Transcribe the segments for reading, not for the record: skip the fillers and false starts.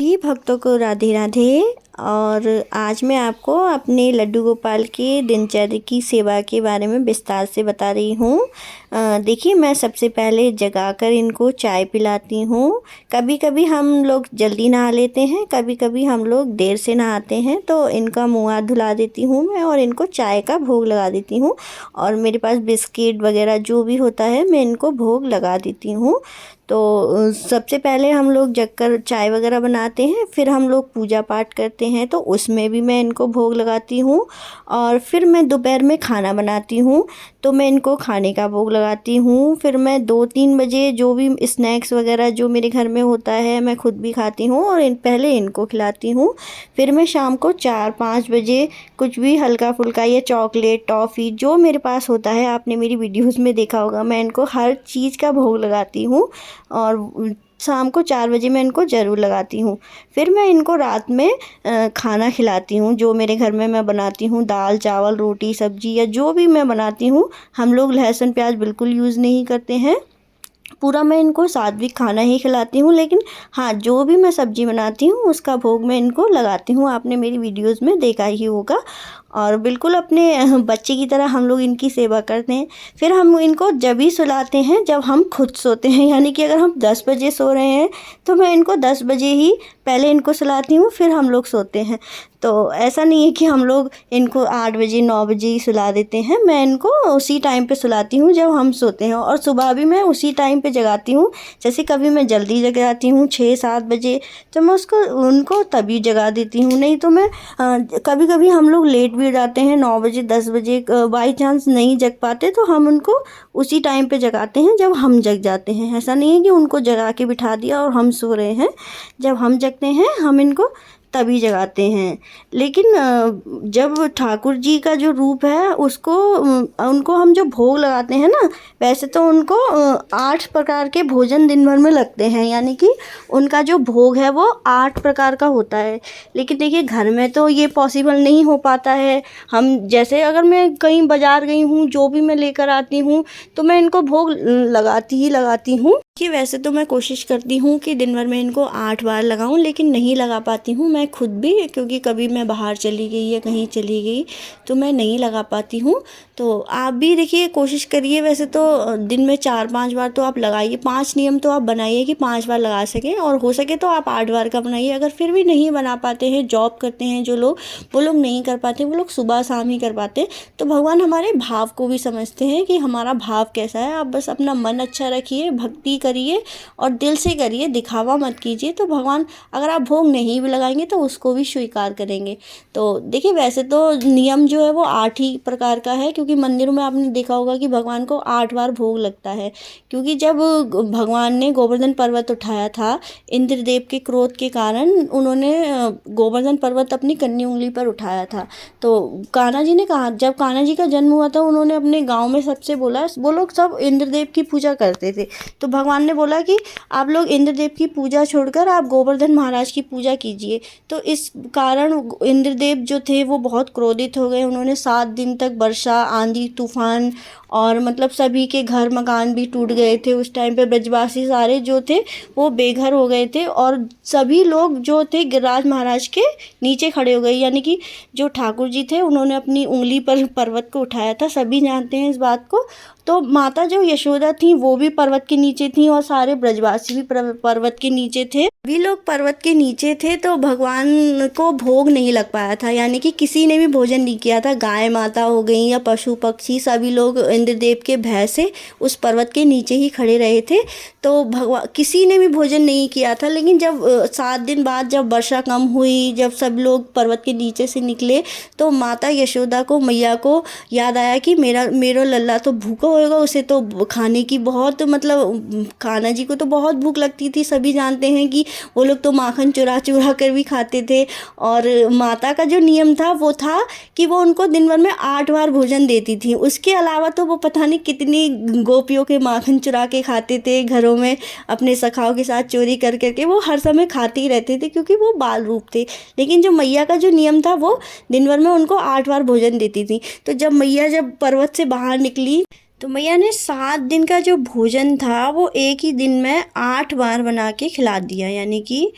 सभी भक्तों को राधे राधे। और आज मैं आपको अपने लड्डू गोपाल की दिनचर्या की सेवा के बारे में विस्तार से बता रही हूँ। देखिए, मैं सबसे पहले जगाकर इनको चाय पिलाती हूँ। कभी कभी हम लोग जल्दी नहा लेते हैं, कभी कभी हम लोग देर से नहाते हैं, तो इनका मुँह हाथ धुला देती हूँ मैं और इनको चाय का भोग लगा देती हूँ। और मेरे पास बिस्किट वगैरह जो भी होता है मैं इनको भोग लगा देती हूँ। तो सबसे पहले हम लोग जगकर चाय वगैरह बनाते हैं, फिर हम लोग पूजा पाठ करते हैं, तो उसमें भी मैं इनको भोग लगाती हूँ। और फिर मैं दोपहर में खाना बनाती हूँ, तो मैं इनको खाने का भोग लगाती हूँ। फिर मैं 2-3 बजे जो भी स्नैक्स वगैरह जो मेरे घर में होता है मैं खुद भी खाती हूँ और पहले इनको खिलाती हूँ। फिर मैं शाम को 4-5 बजे कुछ भी हल्का फुल्का या चॉकलेट टॉफ़ी जो मेरे पास होता है, आपने मेरी वीडियोज़ में देखा होगा, मैं इनको हर चीज़ का भोग लगाती हूँ। और शाम को 4 बजे मैं इनको ज़रूर लगाती हूँ। फिर मैं इनको रात में खाना खिलाती हूँ जो मेरे घर में मैं बनाती हूँ, दाल चावल रोटी सब्ज़ी या जो भी मैं बनाती हूँ। हम लोग लहसुन प्याज बिल्कुल यूज़ नहीं करते हैं, पूरा मैं इनको सात्विक खाना ही खिलाती हूँ। लेकिन हाँ, जो भी मैं सब्ज़ी बनाती हूँ उसका भोग मैं इनको लगाती हूँ, आपने मेरी वीडियोज़ में देखा ही होगा। और बिल्कुल अपने बच्चे की तरह हम लोग इनकी सेवा करते हैं। फिर हम इनको जब ही सुलाते हैं जब हम खुद सोते हैं, यानी कि अगर हम 10 बजे सो रहे हैं तो मैं इनको 10 बजे ही पहले इनको सुलाती हूँ, फिर हम लोग सोते हैं। तो ऐसा नहीं है कि हम लोग इनको 8 बजे 9 बजे ही सुला देते हैं, मैं इनको उसी टाइम पे सुलाती हूँ जब हम सोते हैं। और सुबह भी मैं उसी टाइम पे जगाती हूँ। जैसे कभी मैं जल्दी जग जाती हूँ 6-7 बजे, तो मैं उनको तभी जगा देती हूँ। नहीं तो मैं कभी कभी हम लोग लेट भी हो जाते हैं, 9 बजे 10 बजे बाई चांस नहीं जग पाते, तो हम उनको उसी टाइम पे जगाते हैं जब हम जग जाते हैं। ऐसा नहीं है कि उनको जगा के बिठा दिया और हम सो रहे हैं। जब हम जगते हैं हम इनको तभी जगाते हैं। लेकिन जब ठाकुर जी का जो रूप है उसको उनको हम जो भोग लगाते हैं ना, वैसे तो उनको 8 प्रकार के भोजन दिन भर में लगते हैं, यानी कि उनका जो भोग है वो 8 प्रकार का होता है। लेकिन देखिए, घर में तो ये पॉसिबल नहीं हो पाता है। हम जैसे अगर मैं कहीं बाज़ार गई हूँ, जो भी मैं लेकर आती हूँ तो मैं इनको भोग लगाती ही लगाती हूँ। कि वैसे तो मैं कोशिश करती हूँ कि दिन भर में इनको 8 बार लगाऊँ, लेकिन नहीं लगा पाती हूँ मैं खुद भी, क्योंकि कभी मैं बाहर चली गई या कहीं चली गई तो मैं नहीं लगा पाती हूँ। तो आप भी देखिए, कोशिश करिए। वैसे तो दिन में 4-5 बार तो आप लगाइए, 5 नियम तो आप बनाइए कि 5 बार लगा सकें, और हो सके तो आप 8 बार का बनाइए। अगर फिर भी नहीं बना पाते हैं, जॉब करते हैं जो लोग, वो लोग नहीं कर पाते, वो लोग सुबह शाम ही कर पाते, तो भगवान हमारे भाव को भी समझते हैं कि हमारा भाव कैसा है। आप बस अपना मन अच्छा रखिए, भक्ति करिए और दिल से करिए, दिखावा मत कीजिए, तो भगवान अगर आप भोग नहीं भी लगाएंगे तो उसको भी स्वीकार करेंगे। तो देखिए, वैसे तो नियम जो है वो 8 ही प्रकार का है, क्योंकि मंदिरों में आपने देखा होगा कि भगवान को 8 बार भोग लगता है। क्योंकि जब भगवान ने गोवर्धन पर्वत उठाया था, इंद्रदेव के क्रोध के कारण उन्होंने गोवर्धन पर्वत अपनी कन्नी उंगली पर उठाया था। तो कान्हा जी ने कहा, जब कान्हा जी का जन्म हुआ था, उन्होंने अपने गाँव में सबसे बोला, वो लोग सब इंद्रदेव की पूजा करते थे, तो भगवान ने बोला कि आप लोग इंद्रदेव की पूजा छोड़कर आप गोवर्धन महाराज की पूजा कीजिए। तो इस कारण इंद्रदेव जो थे वो बहुत क्रोधित हो गए। उन्होंने 7 दिन तक वर्षा आंधी तूफान और मतलब सभी के घर मकान भी टूट गए थे। उस टाइम पे ब्रजवासी सारे जो थे वो बेघर हो गए थे, और सभी लोग जो थे गिरिराज महाराज के नीचे खड़े हो गए। यानी कि जो ठाकुर जी थे उन्होंने अपनी उंगली पर पर्वत को उठाया था, सभी जानते हैं इस बात को। तो माता जो यशोदा थी वो भी पर्वत के नीचे थी, और सारे ब्रजवासी भी पर्वत के नीचे थे, सभी लोग पर्वत के नीचे थे। तो भगवान को भोग नहीं लग पाया था, यानी कि किसी ने भी भोजन नहीं किया था। गाय माता हो गई या पशु पक्षी, सभी लोग इंद्रदेव के भय से उस पर्वत के नीचे ही खड़े रहे थे। तो भगवान किसी ने भी भोजन नहीं किया था। लेकिन जब 7 दिन बाद जब वर्षा कम हुई, जब सब लोग पर्वत के नीचे से निकले, तो माता यशोदा को, मैया को याद आया कि मेरा लल्ला तो भूखा होएगा, उसे तो खाने की बहुत, मतलब कान्हा जी को तो बहुत भूख लगती थी। सभी जानते हैं कि वो लोग तो माखन चुरा चुरा कर भी खाते थे। और माता का जो नियम था वो था कि वो उनको दिन भर में 8 बार भोजन देती थी। उसके अलावा तो वो पता नहीं कितनी गोपियों के माखन चुरा के खाते थे, घरों में अपने सखाओं के साथ चोरी कर करके वो हर समय खाते ही रहते थे, क्योंकि वो बाल रूप थे। लेकिन जो मैया का जो नियम था वो दिन भर में उनको 8 बार भोजन देती थी। तो जब मैया जब पर्वत से बाहर निकली तो मैया ने 7 दिन का जो भोजन था वो एक ही दिन में 8 बार बना के खिला दिया। यानी कि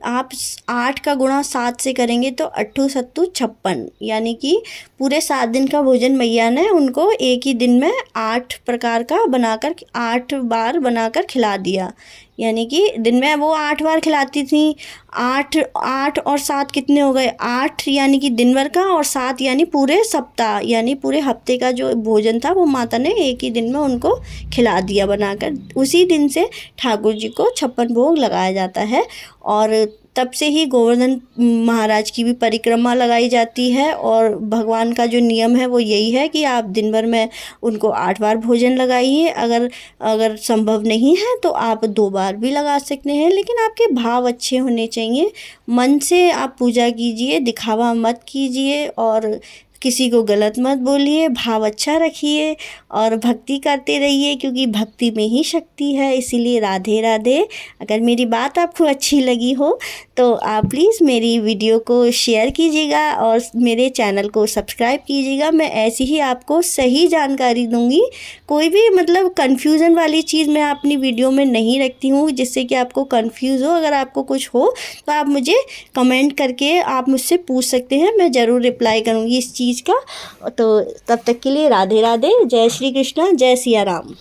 आप 8 का गुणा 7 से करेंगे तो 8 सत्तू 56, यानी कि पूरे 7 दिन का भोजन मैया ने उनको एक ही दिन में 8 प्रकार का बनाकर 8 बार बनाकर खिला दिया। यानी कि दिन में वो 8 बार खिलाती थी। 8 8 और 7 कितने हो गए? 8 यानी कि दिन भर का, और 7 यानी पूरे सप्ताह, यानी पूरे हफ्ते का जो भोजन था वो माता ने एक ही दिन में उनको खिला दिया बनाकर। उसी दिन से ठाकुर जी को 56 भोग लगाया जाता है। और तब से ही गोवर्धन महाराज की भी परिक्रमा लगाई जाती है। और भगवान का जो नियम है वो यही है कि आप दिन भर में उनको 8 बार भोजन लगाइए। अगर अगर संभव नहीं है तो आप 2 बार भी लगा सकते हैं, लेकिन आपके भाव अच्छे होने चाहिए। मन से आप पूजा कीजिए, दिखावा मत कीजिए और किसी को गलत मत बोलिए, भाव अच्छा रखिए और भक्ति करते रहिए, क्योंकि भक्ति में ही शक्ति है। इसीलिए राधे राधे। अगर मेरी बात आपको अच्छी लगी हो तो आप प्लीज़ मेरी वीडियो को शेयर कीजिएगा और मेरे चैनल को सब्सक्राइब कीजिएगा। मैं ऐसी ही आपको सही जानकारी दूंगी। कोई भी मतलब कन्फ्यूज़न वाली चीज़ मैं अपनी वीडियो में नहीं रखती हूँ जिससे कि आपको कन्फ्यूज़ हो। अगर आपको कुछ हो तो आप मुझे कमेंट करके आप मुझसे पूछ सकते हैं, मैं ज़रूर रिप्लाई करूँगी इस चीज़ का। तो तब तक के लिए राधे राधे। जय श्री कृष्णा, जय सिया राम।